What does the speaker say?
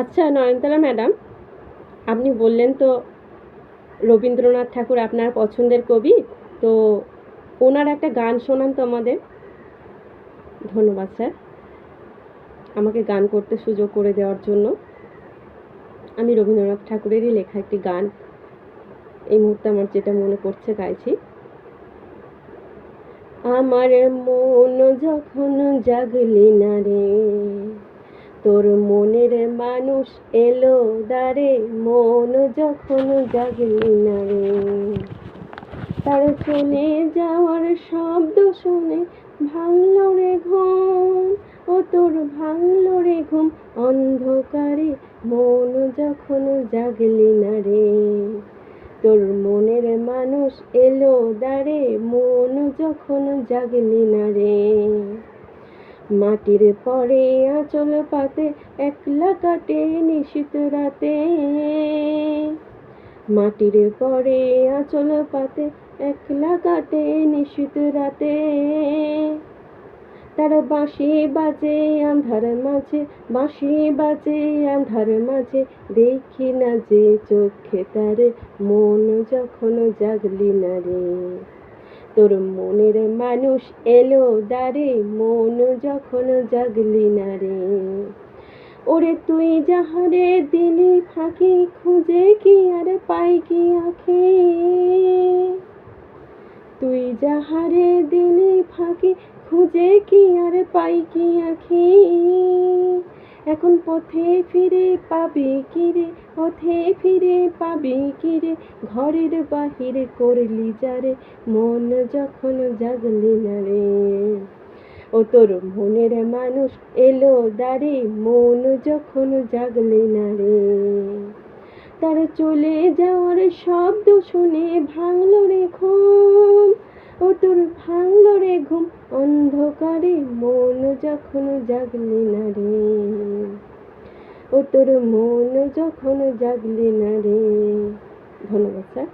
আচ্ছা নয়নতারা ম্যাডাম, আপনি বললেন তো রবীন্দ্রনাথ ঠাকুর আপনার পছন্দের কবি, তো ওনার একটা গান শোনান তো আমাদের। ধন্যবাদ স্যার, আমাকে গান করতে সুযোগ করে দেওয়ার জন্য। আমি রবীন্দ্রনাথ ঠাকুরেরই লেখা একটি গান এই মুহূর্তে আমার যেটা মনে পড়ছে গাইছি। আমার মন যখন জাগলি না রে, তোর মনের মানুষ এলো দ্বারে, মন যখন জাগলি না রে, তার চলে যাওয়ার শব্দ শুনে ভাঙলো রে ঘুম, ও তোর ভাঙলো রে ঘুম অন্ধকারে, মন যখন জাগলি না রে, তোর মনের মানুষ এলো দ্বারে, মন যখন জাগলি না রে। মাটির পরে আঁচল পাতে একলা কাটে নিশীথ রাতে, মাটির পরে আঁচল পাতে একলা কাটে নিশীথ রাতে, তার বাঁশি বাজে আঁধার মাঝে, বাঁশি বাজে আঁধার মাঝে, দেখি না যে চোখে তারে, মন যখন জাগলি না রে, তোর মনের মানুষ এলো দ্বারে, মন যখন জাগলি না রে। ওরে তুই যাহারে দিলি ফাঁকি, খুঁজে কি আর পাই কি আঁখি, তুই যাহারে দিলি ফাঁকি, খুঁজে কি আর পাই কি আঁখি, এখন পথে ফিরে পাবি কিরে, পথে ফিরে পাবি কিরে, ঘরের বাহির করলি যারে, মন যখন জাগলি না রে, ও তোর মনের মানুষ এলো দ্বারে, মন যখন জাগলি না রে, তার চলে যাওয়ার শব্দ শুনে ভাঙলো রে ঘুম, ও তোর ভাঙলো রে ঘুম অন্ধকারে, মন যখন জাগলি না রে, ও তোর মন যখন জাগলি না রে। ধন্যবাদ স্যার।